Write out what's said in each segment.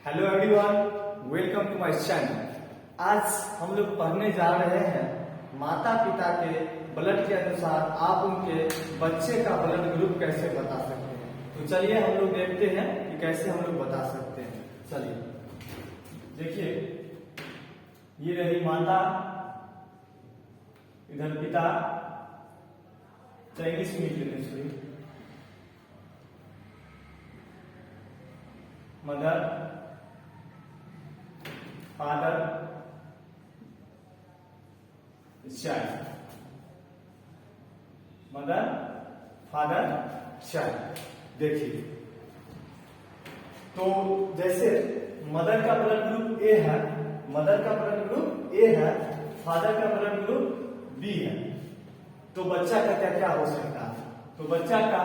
Hello everyone, welcome to my channel. आज हम लोग पढ़ने जा रहे हैं माता पिता के ब्लड के अनुसार आप उनके बच्चे का ब्लड ग्रुप कैसे बता सकते हैं। तो चलिए हम लोग देखते हैं कि कैसे हम लोग बता सकते हैं। चलिए देखिए, ये रही माता, इधर पिता, चाइनीज मीट लेने चाहिए, mother, father, child, mother, father, child. देखिए, तो जैसे मदर का ब्लड ग्रुप ए है, मदर का ब्लड ग्रुप ए है, फादर का ब्लड ग्रुप बी है, तो बच्चा का क्या क्या हो सकता है। तो बच्चा का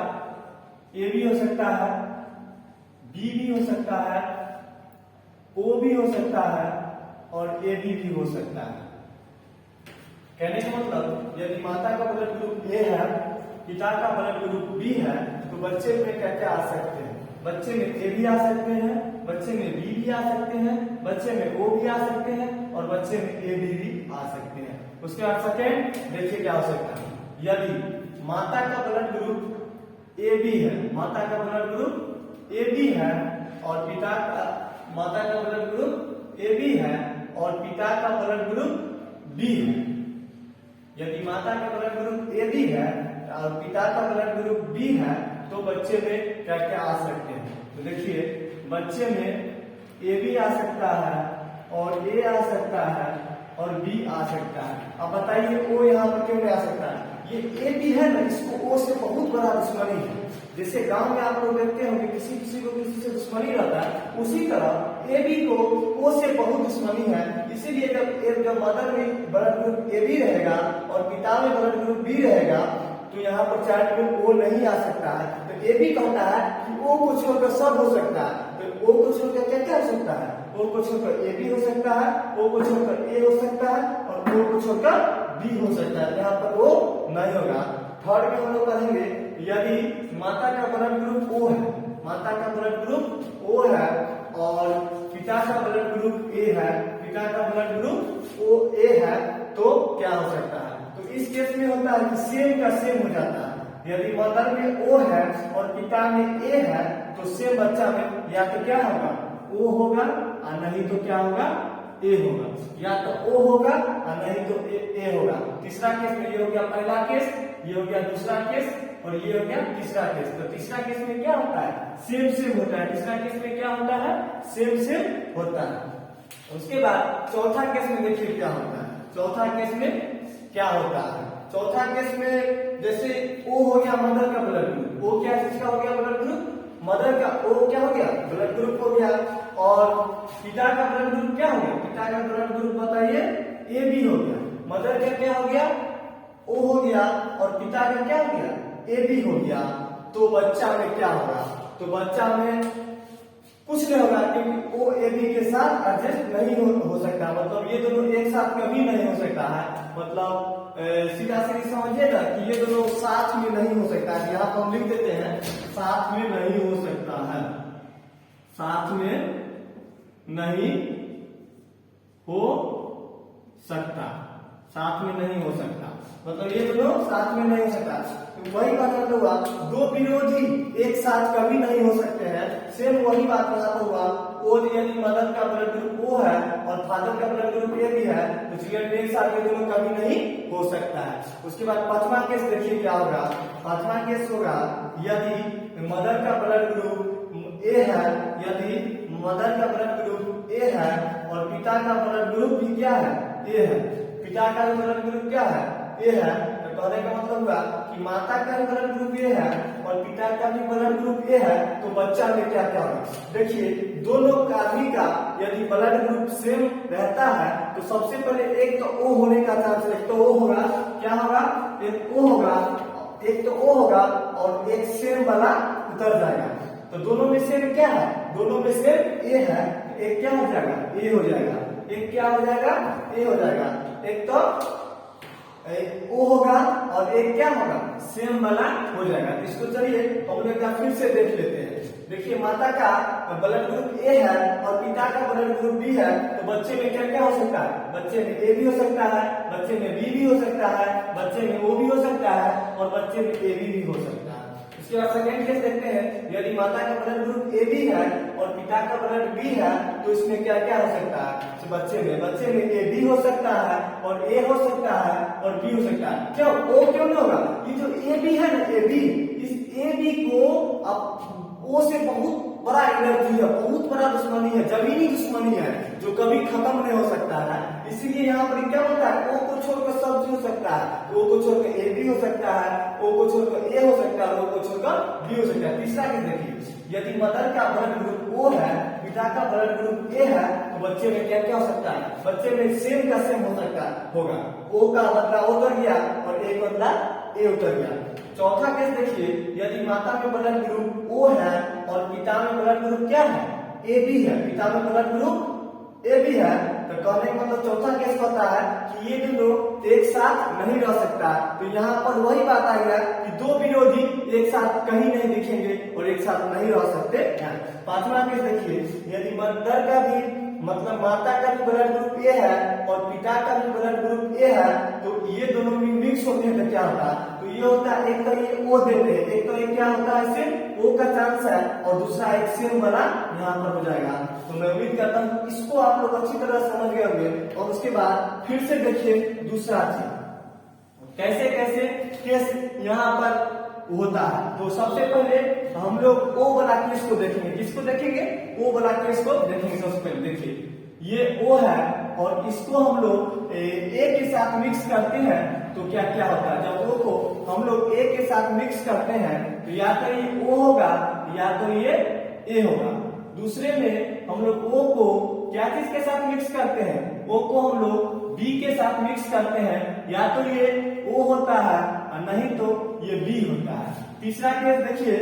ए भी हो सकता है, बी भी हो सकता है, ओ भी हो सकता है और ए भी हो सकता है। कहने का मतलब, यदि माता का ब्लड ग्रुप ए है, पिता का ब्लड ग्रुप बी है, तो बच्चे में क्या क्या आ सकते हैं। बच्चे में ए भी आ सकते हैं, बच्चे में बी भी आ सकते हैं, बच्चे में ओ भी आ सकते हैं और बच्चे में ए भी आ सकते हैं। उसके बाद सेकेंड देखिए क्या हो सकता है। यदि माता का ब्लड ग्रुप ए बी है, माता का ब्लड ग्रुप ए बी है और पिता का, माता का ब्लड ग्रुप ए बी है और पिता का ब्लड ग्रुप बी है। यदि माता का ब्लड ग्रुप ए बी है और पिता का ब्लड ग्रुप बी है, तो बच्चे में क्या क्या आ सकते हैं। तो देखिए, बच्चे में ए बी आ सकता है और ए आ सकता है और बी आ सकता है। अब बताइए ओ यहाँ पर क्यों नहीं आ सकता है। ये ए बी है ना, इसको ओ से बहुत बड़ा दुश्मनी है। जैसे गांव में आप लोग देखते होंगे किसी किसी को किसी से दुश्मनी रहता है, उसी तरह ए बी को ओ से बहुत दुश्मनी है। इसीलिए जब मदर में ब्लड ग्रुप ए बी रहेगा और पिता में ब्लड ग्रुप बी रहेगा, तो यहाँ पर चाइल्ड में ओ नहीं आ सकता है। तो ए बी कहता है कि ओ को छोड़कर सब हो सकता है। तो ओ को छोड़कर क्या क्या हो सकता है। ओ को छोड़कर ए बी हो सकता है, ओ को छोड़कर ए हो सकता है और ओ को छोड़कर बी हो सकता है। यहाँ पर ओ नहीं होगा। थर्ड में हम लोग कहेंगे, यदि माता का ब्लड ग्रुप ओ है, माता का ब्लड ग्रुप ओ है और पिता का ब्लड ग्रुप ए है, पिता का ब्लड ग्रुप ओ ए है, तो क्या हो सकता है। तो इस केस में होता है कि सेम का सेम हो जाता है। यदि मदर में ओ है और पिता में ए है, तो सेम बच्चा में या तो क्या होगा, ओ होगा और नहीं तो क्या होगा, ए होगा। या तो ओ होगा और नहीं तो ए होगा। तीसरा केस में ये हो गया पहला केस, ये हो गया दूसरा केस और ये हो गया तीसरा केस। तो तीसरा केस में क्या होता है, सेम सेम होता है। तीसरा केस में क्या होता है, सेम सेम होता है। उसके बाद चौथा केस में देखिए क्या होता है। चौथा केस में क्या होता है। चौथा केस में जैसे ओ हो गया मदर का ब्लड ग्रुप, ओ क्या चीज का हो गया ब्लड ग्रुप, मदर का। ओ क्या हो गया, ब्लड ग्रुप हो गया। और पिता का ब्लड ग्रुप क्या हो गया, पिता का ब्लड ग्रुप बताइए ए बी हो गया। मदर का क्या हो गया, ओ हो गया और पिता का क्या हो गया, ए बी हो गया। तो बच्चा में क्या होगा, तो बच्चा में कुछ नहीं होगा, क्योंकि ओ ए बी के साथ एडजस्ट नहीं हो सकता। मतलब ये दोनों एक साथ कभी नहीं हो सकता है। मतलब सीधा सीधी समझिए ना कि ये दोनों साथ में नहीं हो सकता है। यहाँ पर हम लिख देते हैं साथ में नहीं हो सकता है, साथ में नहीं हो सकता, साथ में नहीं हो सकता। मतलब ये दोनों साथ में नहीं हो सकता। तो वही बात मतलब हुआ, दो विरोधी एक साथ कभी नहीं हो सकते हैं। सेम वही बात यहाँ पर हुआ। ओ यदि मदर का ब्लड ग्रुप ओ है और फादर का ब्लड ग्रुप ए भी है, तो चिल्ड्रन एक साथ ये दोनों कभी नहीं हो सकता है। उसके बाद पांचवा केस देखिए क्या होगा। पांचवा केस होगा, यदि मदर का ब्लड ग्रुप ए है, यदि मदर का ब्लड ग्रुप ए है और पिता का ब्लड ग्रुप भी क्या है, ए है। पिता का ब्लड ग्रुप क्या है, ए है। तो कहने का मतलब हुआ कि माता का ब्लड ग्रुप ए है और पिता का भी ब्लड ग्रुप ए है, तो बच्चा में क्या क्या होगा। देखिए, दोनों आदमी का यदि ब्लड ग्रुप सेम रहता है, तो सबसे पहले एक तो ओ होने का चांस, एक तो ओ होगा, क्या होगा, एक ओ होगा, एक तो ओ होगा और एक सेम वाला उतर जाएगा। तो दोनों में सेम क्या है, दोनों में सेम ए है। एक क्या हो जाएगा, ए हो जाएगा। एक क्या हो जाएगा, ए हो जाएगा। एक तो ओ होगा और एक क्या होगा, सेम वाला हो जाएगा। तो इसको चलिए हम लोग एक बार फिर से देख लेते हैं। देखिए माता का ब्लड ग्रुप ए है और पिता का ब्लड ग्रुप बी है, तो बच्चे में क्या क्या हो सकता है, बच्चे में ए भी हो सकता है, बच्चे में बी भी हो सकता है, बच्चे में ओ भी हो सकता है और बच्चे में ए भी हो सकता है। इसके बाद सेकेंड केस देखते हैं, यदि माता का ब्लड ग्रुप ए बी है और पिता का ब्लड बी है, तो इसमें क्या क्या हो सकता है, तो बच्चे में ए बी हो सकता है और ए हो सकता है और बी हो सकता है। क्यों ओ क्यों नहीं होगा, ये जो ए बी है ना, ए बी, इस ए बी को अब ओ से बहुत बड़ा एनर्जी है, बहुत बड़ा दुश्मनी है, जमीनी दुश्मनी है जो कभी खत्म नहीं हो सकता है। इसीलिए यहाँ पर क्या होता है, ओ को छोड़कर सब हो सकता है, ओ को छोड़कर ए भी हो सकता है, ओ को छोड़कर ए हो सकता है, ओ को छोड़कर बी हो सकता है। तीसरा केस देखिए, यदि मदर का ब्लड ग्रुप ओ है, पिता का ब्लड ग्रुप ए है, तो बच्चे में क्या क्या हो सकता है, बच्चे में सेम का सेम हो सकता होगा, ओ का बदला ओ उतर गया और ए का बदला ए उतर गया। चौथा केस देखिए, यदि माता में ब्लड ग्रुप ओ है और पिता में ब्लड ग्रुप क्या है, ए बी है, पिता में ब्लड ग्रुप ए बी है, तो कहने का मतलब चौथा केस कहता है कि ये दोनों एक साथ नहीं रह सकता। तो यहाँ पर वही बात आ गया कि दो विरोधी एक साथ कहीं नहीं दिखेंगे और एक साथ नहीं रह सकते हैं। पांचवा केस देखिए, यदि मदर का भी मतलब माता का भी ब्लड ग्रुप ए है और पिता का भी ब्लड ग्रुप ए है, तो ये दोनों भी मिक्स होते हैं तो क्या होता है, तो ये होता है, एक तो ये ओ देते हैं, एक तो ये क्या होता है, सिर्फ ओ का चांस है और दूसरा एक सेम वाला यहाँ पर हो जाएगा। तो मैं उम्मीद करता हूँ इसको आप लोग अच्छी तरह समझ गए होंगे। और उसके बाद फिर से देखिए दूसरा चीज कैसे कैसे केस यहाँ पर होता है। तो सबसे पहले हम लोग ओ वाला केस को देखेंगे, किसको देखेंगे, ओ वाला केस को देखेंगे। सबसे पहले देखिए ये ओ है और इसको हम लोग ए के साथ मिक्स करते हैं तो क्या क्या होता है, जब ओ को हम लोग ए के साथ मिक्स करते हैं तो या तो ये ओ होगा या तो ये ए होगा। दूसरे में हम लोग ओ को क्या चीज के साथ मिक्स करते हैं, ओ को हम लोग बी के साथ मिक्स करते हैं, या तो ये ओ होता है और नहीं तो ये बी होता है। तीसरा केस देखिए,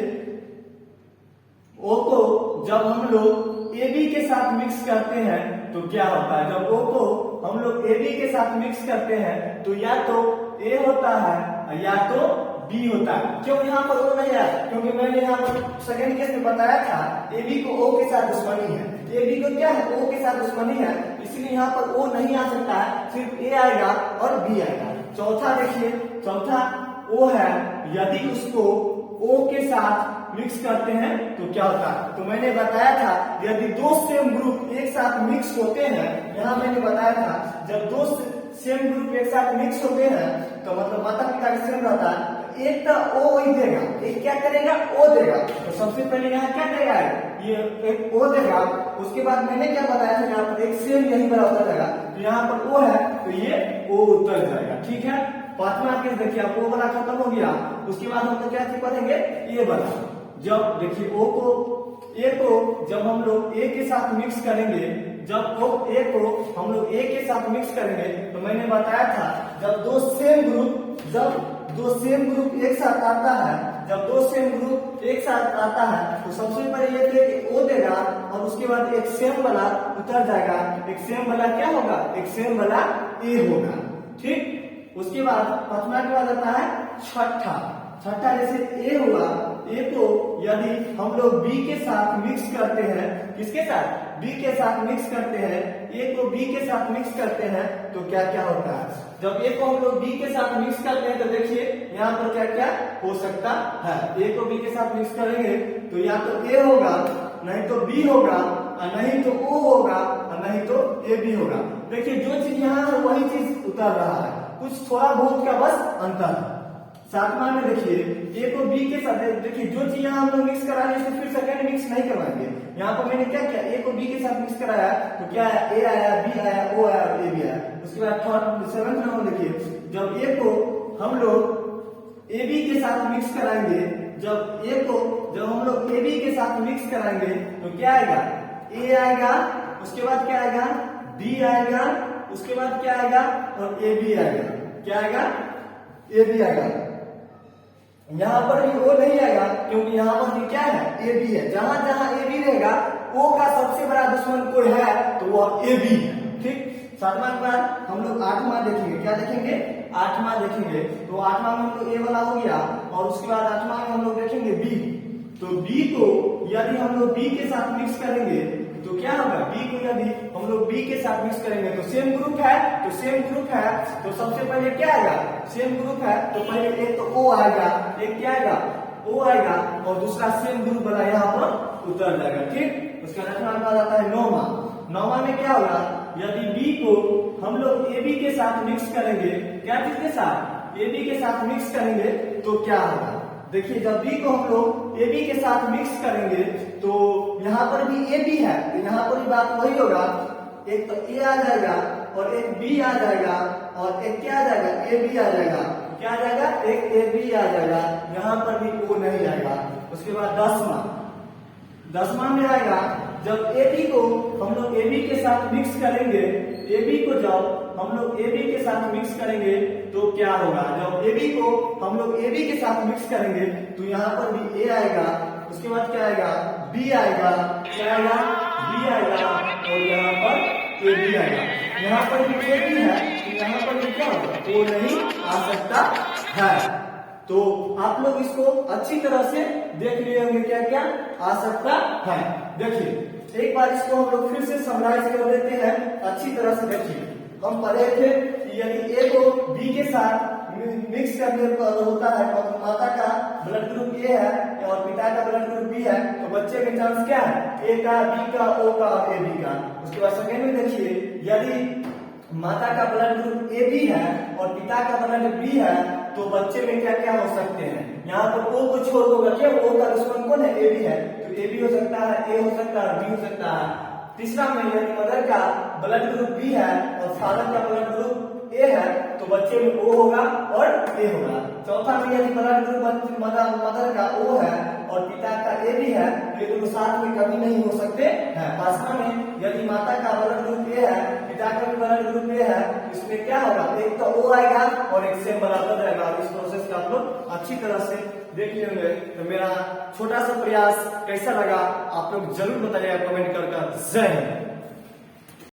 ओ को जब हम लोग ए बी के साथ मिक्स करते हैं तो क्या होता है, जब ओ को हम लोग ए बी के साथ मिक्स करते हैं तो या तो ए होता है या तो बी होता है। क्यों यहाँ पर ओ नहीं आया, क्योंकि मैंने यहाँ पर सेकेंड केस में बताया था ए बी को ओ के साथ दुश्मनी है, ए बी को क्या है, ओ के साथ दुश्मनी है, इसलिए यहाँ पर ओ नहीं आ सकता है, सिर्फ ए आएगा और बी आएगा। चौथा देखिए, चौथा ओ है, यदि उसको ओ के साथ मिक्स करते हैं तो क्या होता है, तो मैंने बताया था यदि दो सेम ग्रुप एक साथ मिक्स होते हैं, यहाँ मैंने बताया था जब दो सेम ग्रुप एक साथ मिक्स होते हैं तो मतलब माता पिता का सेम रहता है, एक तो ओ ही देगा, एक क्या करेगा, ओ देगा। तो सबसे पहले यहाँ क्या देगा, ये एक ओ देगा, उसके बाद मैंने क्या बताया था, यहाँ पर एक सेम यही बड़ा उतर जाएगा, तो यहाँ पर ओ है तो ये ओ उतर जाएगा। ठीक है, पांचवा केस देखिए, आप ओ वाला खत्म हो गया, उसके बाद हम लोग क्या पढ़ेंगे, ये वाला। जब देखिए ओ को ए को जब हम लोग ए के साथ मिक्स करेंगे, जब ओ ए को हम लोग ए के साथ मिक्स करेंगे तो मैंने बताया था जब दो सेम ग्रुप एक साथ आता है, जब दो सेम ग्रुप एक साथ आता है तो सबसे पहले ये कि ओ देगा और उसके बाद एक सेम वाला उतर जाएगा, एक सेम वाला क्या होगा, एक सेम वाला ए होगा। ठीक, उसके बाद पांचवा के बाद आता है छठा। छठा जैसे ए हुआ, ए को यदि हम लोग बी के साथ मिक्स करते हैं, किसके साथ, बी के साथ मिक्स करते हैं, ए को बी के साथ मिक्स करते हैं तो क्या क्या होता है, जब ए को हम लोग बी के साथ मिक्स करते हैं तो देखिए यहाँ पर क्या क्या हो सकता है। ए को बी के साथ मिक्स करेंगे तो या तो ए होगा, नहीं तो बी होगा, और नहीं तो ओ होगा, और नहीं तो ए बी होगा। देखिए जो चीज यहाँ है वही चीज उतर रहा है, कुछ थोड़ा बहुत का बस अंतर है। सातवां में देखिए ए को बी के साथ, देखिए जो चीज यहाँ हम लोग मिक्स करा रहे हैं इसको फिर सेकंड मिक्स नहीं करवाएंगे। यहाँ पर मैंने क्या किया, ए को बी के साथ मिक्स कराया तो क्या है, ए आया, बी आया, ओ आया और ए बी आया। उसके बाद थर्ड सेवंथ नंबर देखिए, जब ए को हम लोग ए बी के साथ मिक्स कराएंगे, जब हम लोग ए बी के साथ मिक्स कराएंगे तो क्या आएगा, ए आएगा, उसके बाद क्या आएगा, बी आएगा, उसके बाद क्या आएगा और ए बी आएगा। क्या आएगा, ए बी आएगा। यहाँ पर भी ओ नहीं आएगा क्योंकि यहाँ पर भी क्या है, ए बी है। जहां जहां ए बी रहेगा ओ का सबसे बड़ा दुश्मन कोई है तो वह ए बी है। ठीक, सातवां के बाद हम लोग आठवां देखेंगे, क्या देखेंगे, आठवां देखेंगे तो आठवां में हम लोग ए वाला हो गया और उसके बाद आठवां में हम लोग देखेंगे बी। तो बी को यदि हम लोग बी के साथ मिक्स करेंगे तो क्या होगा, बी को यदि हम लोग बी के साथ मिक्स करेंगे तो सेम ग्रुप है, तो सेम ग्रुप है तो सबसे पहले क्या आएगा, सेम ग्रुप है तो पहले एक तो ओ आएगा, एक क्या आएगा ओ आएगा और दूसरा सेम ग्रुप बना यहाँ पर उतर जाएगा। ठीक, उसका रखना कहा जाता है नौवां। नौवां में क्या होगा, यदि बी को हम लोग ए बी के साथ मिक्स करेंगे, क्या चीज के साथ, ए बी के साथ मिक्स करेंगे तो क्या होगा, देखिए जब बी को हम लोग ए बी के साथ मिक्स करेंगे तो यहाँ पर भी ए बी है तो यहाँ पर भी बात वही होगा, एक तो ए आ जाएगा और एक बी आ जाएगा और एक क्या आ जाएगा ए बी आ जाएगा, क्या आ जाएगा एक ए बी आ जाएगा, यहाँ पर भी ओ नहीं आएगा। उसके बाद दसवां में आएगा, जब ए बी को हम लोग ए बी के साथ मिक्स करेंगे, ए बी को जब हम लोग ए बी के साथ मिक्स करेंगे तो क्या होगा, जब ए बी को हम लोग ए बी के साथ मिक्स करेंगे तो यहाँ पर भी ए आएगा, उसके बाद क्या आएगा बी आएगा, क्या आएगा बी आएगा और यहाँ पर ए बी आएगा। यहाँ पर भी ए बी है तो यहाँ पर भी क्या होगा वो नहीं आ सकता है। तो आप लोग इसको अच्छी तरह से देख लिए होंगे क्या क्या आ सकता है। देखिए एक बार इसको हम लोग फिर से समराइज कर देते हैं अच्छी तरह से। देखिए हम पढ़े थे कि यदि ए को बी के साथ मिक्स करने पर होता है तो माता का ब्लड ग्रुप ए है और पिता का ब्लड ग्रुप बी है तो बच्चे के चांस क्या है, ए का, बी का, ओ का और ए बी का। उसके बाद सेकेंड में देखिए यदि माता का ब्लड ग्रुप ए बी है और पिता का ब्लड बी है तो बच्चे में क्या क्या हो सकते हैं, यहाँ पर ओ को छोड़ दोगे क्या, ओ का दुश्मन कौन है ए बी है तो ए बी हो सकता है, ए हो सकता है, बी हो सकता है। तीसरा में यदि मदर का ब्लड ग्रुप बी है और फादर का ब्लड ग्रुप ए है तो बच्चे में ओ होगा और ए होगा। चौथा में यदि ब्लड ग्रुप मदर का ओ है और पिता का ए भी है तो ये दोनों साथ में कभी नहीं हो सकते हैं। पांचवा में यदि माता का ब्लड ग्रुप ए है, पिता का भी ब्लड ग्रुप ए है, इसमें क्या होगा, एक तो ओ आएगा और एक सेम बराबर रहेगा। इस प्रोसेस का आप लोग अच्छी तरह से देख लेंगे। तो मेरा छोटा सा प्रयास कैसा लगा आप लोग जरूर बताइएगा कमेंट कर। जय हिंद।